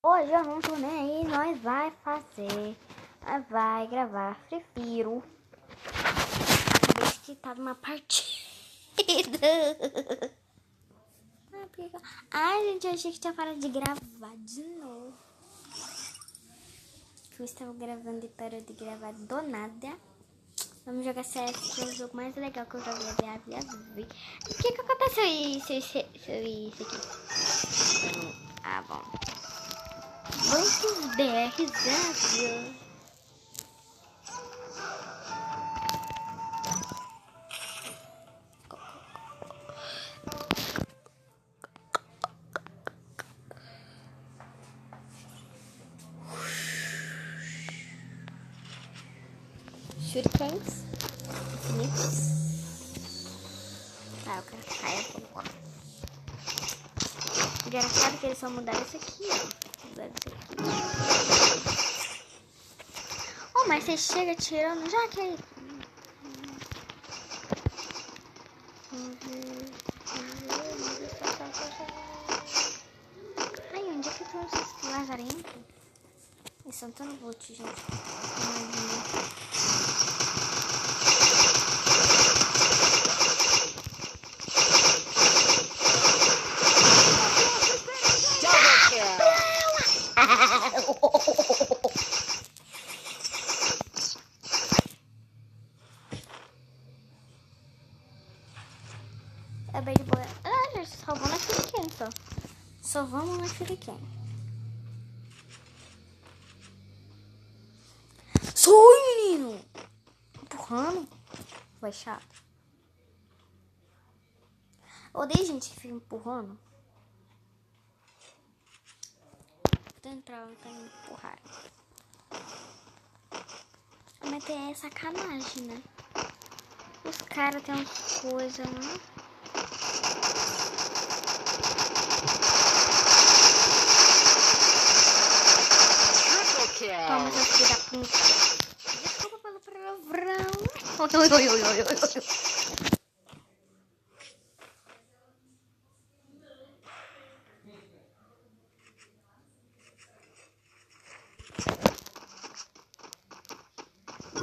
Hoje eu não tô nem aí, nós vai fazer. Nós vai gravar Free Fire. Acabei de quitar uma partida. Ai, gente, eu achei que tinha parado de gravar de novo. Eu estava gravando e parou de gravar do nada. Vamos jogar CS, que é o jogo mais legal que eu já vi a minha vida. O que aconteceu isso aqui? Ah, bom. Vamos dar risada. Shurikens infinitos. Ah, eu quero cair agora. Engraçado que eles só mudaram isso aqui, ó. Mudaram isso aqui. Oh, mas você chega tirando já que aí. Ai, onde é que estão esses lazarentos? Eles são tão boot, gente. É bem de boa. Ah, gente, só vamos na Shuriken, só. Só vamos na Shuriken. Sou, menino! Empurrando. Vai chato. Odeio gente que fica empurrando. Vou entrar pra me empurrar. Mas é sacanagem, né? Os caras têm umas coisas, né? Toma, seu filho da puta. Desculpa pelo palavrão.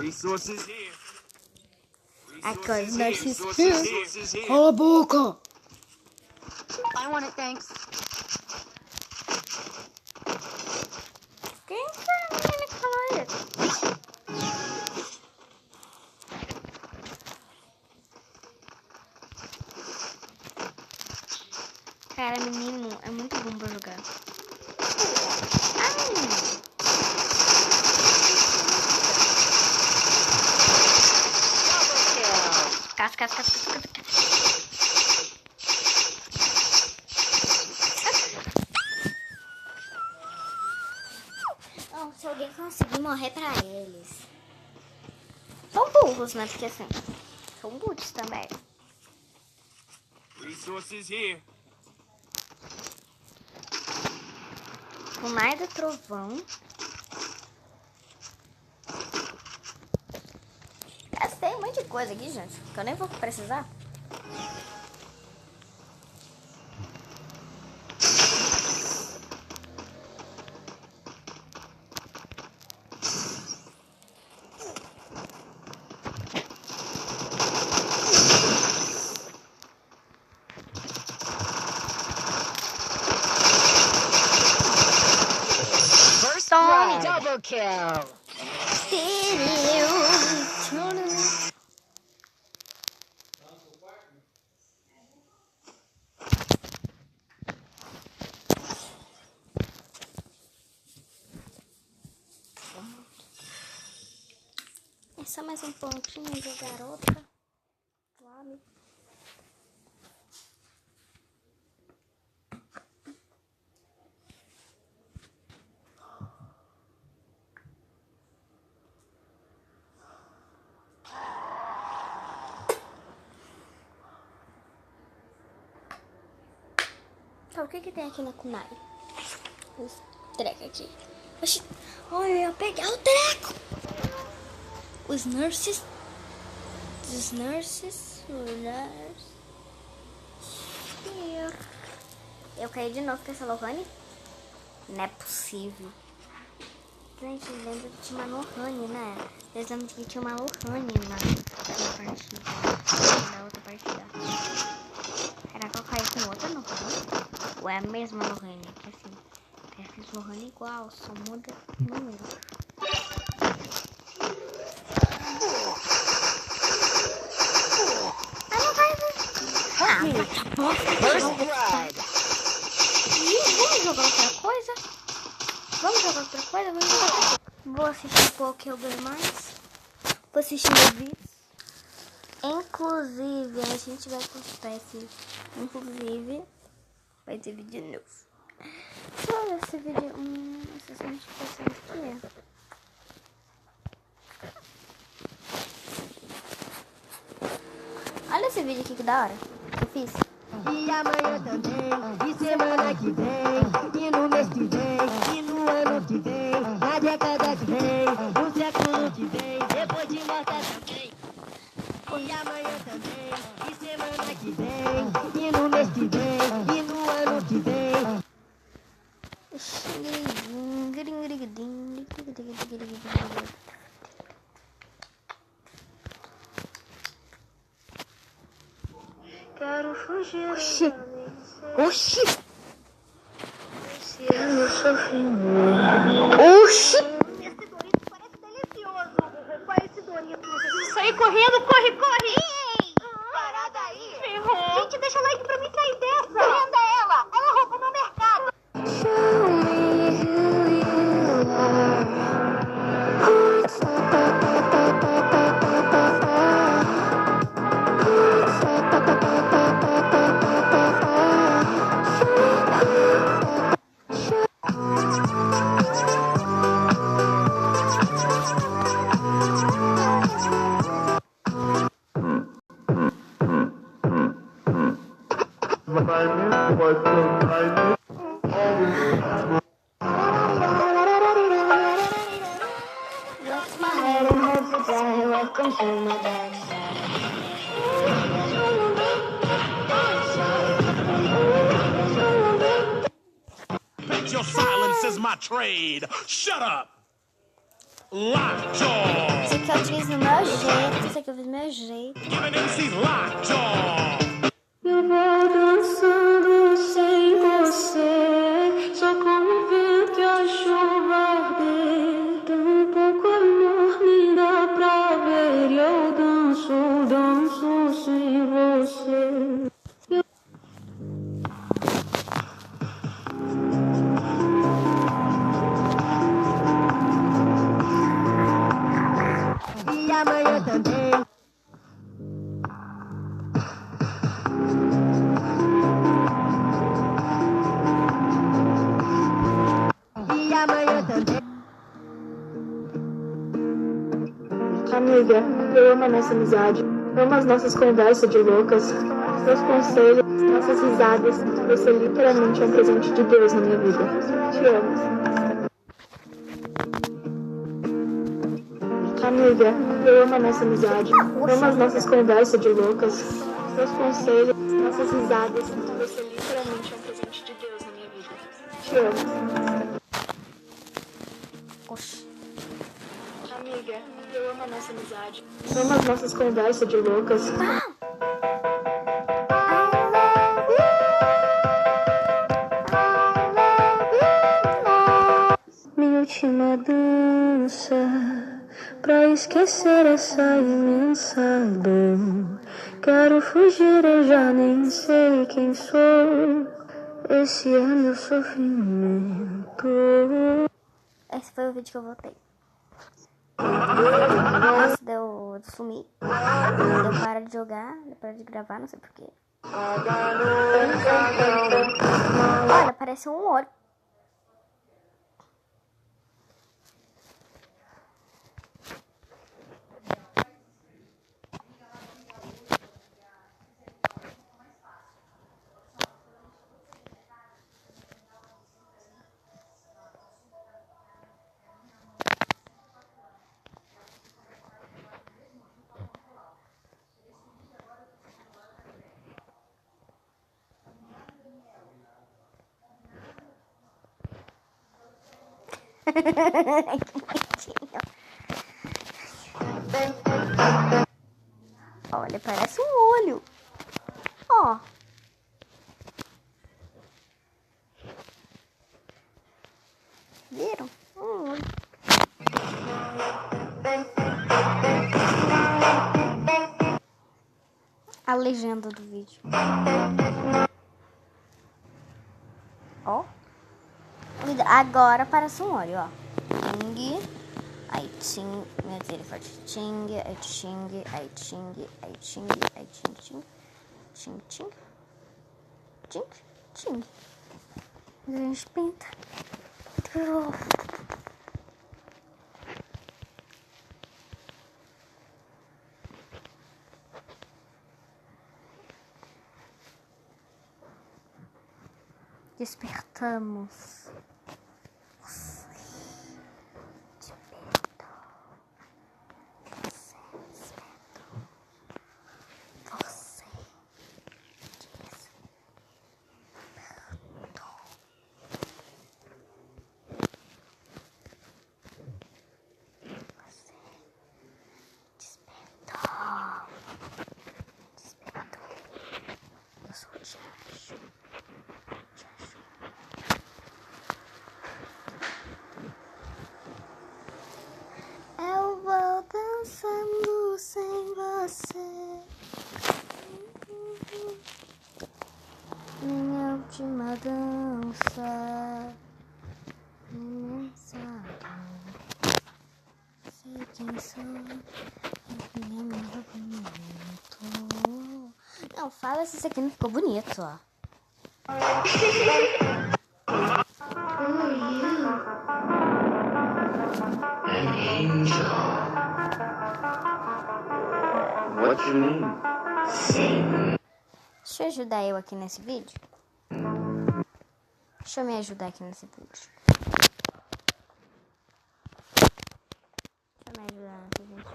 Resources here. Aqui, os nurses here. Cala a boca. I want it, thanks. Quem que é a menina que falou isso? Cara, menino, é muito bom pra jogar. Ai! Casca. Oh, se alguém conseguir morrer pra eles. São burros, né? Porque assim, são boots também. Resources here. Funai do trovão. Gastei um monte de coisa aqui, gente, que eu nem vou precisar. Tome! Double kill! É só mais um pontinho de garota. Claro. Então, o que tem aqui na Kunai? Os treco aqui. Oxi, olha, eu ia pegar o treco. Os nurses. Eu caí de novo com essa Lohane. Não é possível. Gente, lembra que tinha uma Lohane, né? Vocês lembram que tinha uma Lohane na partida. Na outra partida. Será que eu caí com outra Lohane? Ou é a mesma Lohane? Que assim, parece que Lohane igual, só muda o número. First blood. Vamos jogar outra coisa? Vou assistir um pouco eu ganho mais. Vou assistir meus vídeos. Inclusive, a gente vai postar esse. Inclusive, vai ter vídeo novo. Olha esse vídeo. Essa notificação aqui. Olha esse vídeo aqui que da hora que eu fiz. E amanhã também, e semana que vem, e no mês que vem, e no ano que vem, na década que vem, no século que vem, depois de morta também. E amanhã também, e semana que vem, e no mês que vem, e no ano que vem. Quero fugir. Oxi! Oxi! Eu Oxi! Esse Doritos parece delicioso. Parece Doritos. Sair correndo, corre, corre! Parada aí! Ferrou! Gente, deixa o like pra mim sair dessa! Prenda ela! Ela roubou meu mercado! Your silence is my trade. Shut up. Lockjaw. Isso aqui eu fiz do meu jeito. Isso aqui eu fiz do meu jeito. Giving MCs lockjaw. Eu vou dançando sem você, só como vento que a chuva arder. Tão pouco amor me dá pra ver, e eu danço, danço sem você. E amanhã também. E amanhã também. Amiga, eu amo a nossa amizade. Amo as nossas conversas de loucas. Seus conselhos, nossas risadas. Você literalmente é um presente de Deus na minha vida. Te amo. Amiga, eu amo a nossa amizade. Amo as nossas conversas de loucas. Seus conselhos, nossas risadas. Você literalmente é um presente de Deus na minha vida. Te amo. Oxi. Amiga, eu amo a nossa amizade. Amo as nossas conversas de loucas. Minha última dança, pra esquecer essa imensa dor. Quero fugir, eu já nem sei quem sou. Esse é meu sofrimento. Esse foi o vídeo que eu voltei. Nossa, deu sumir. Deu para de jogar, deu para de gravar, não sei porquê. Olha, parece um ouro. Que bonitinho. Olha, parece um olho. Ó. Viram? Um olho. A legenda do vídeo. Ó. Agora parece um olho, ó. Ting. Aí ting. Misericórdia. Ting. Aí ting. Aí ting. Aí ting. Aí ting. Ting. Ting. Ting. Ting. Ting. A gente pinta. Despertamos. Você despertou. Você despertou. Você despertou. Você despertou. Despertou. Eu sou o Tiago. Eu vou dançando sem você. Minha última dança. Sei quem sou. Não, fala se isso aqui não ficou bonito, ó. What you mean? Deixa eu ajudar eu aqui nesse vídeo. Deixa eu me ajudar aqui nesse vídeo. Deixa eu me ajudar nesse vídeo.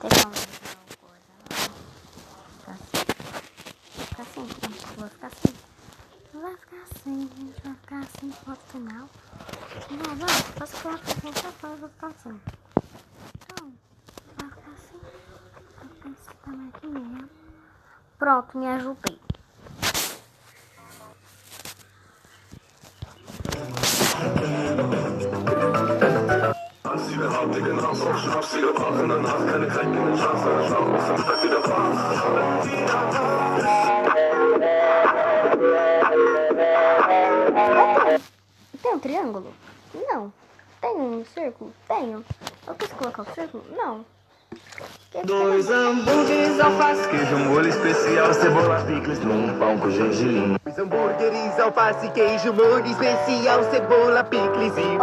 Tem como ajudar uma coisa, não? Ficar assim. Vou ficar assim. Vai ficar assim. Vai ficar assim pro outro final. Não, faço que eu vou ficar assim. Então, vai ficar assim. Vai ficar esse tamanho aqui mesmo. Pronto, me ajudei. Tem um triângulo? Não. Tem um círculo? Tenho. Eu posso colocar o círculo? Não. Dois hambúrgueres, alface, queijo, molho especial, cebola, picles, num pão com gergelim. Dois hambúrgueres, alface, queijo, molho especial, cebola, picles e...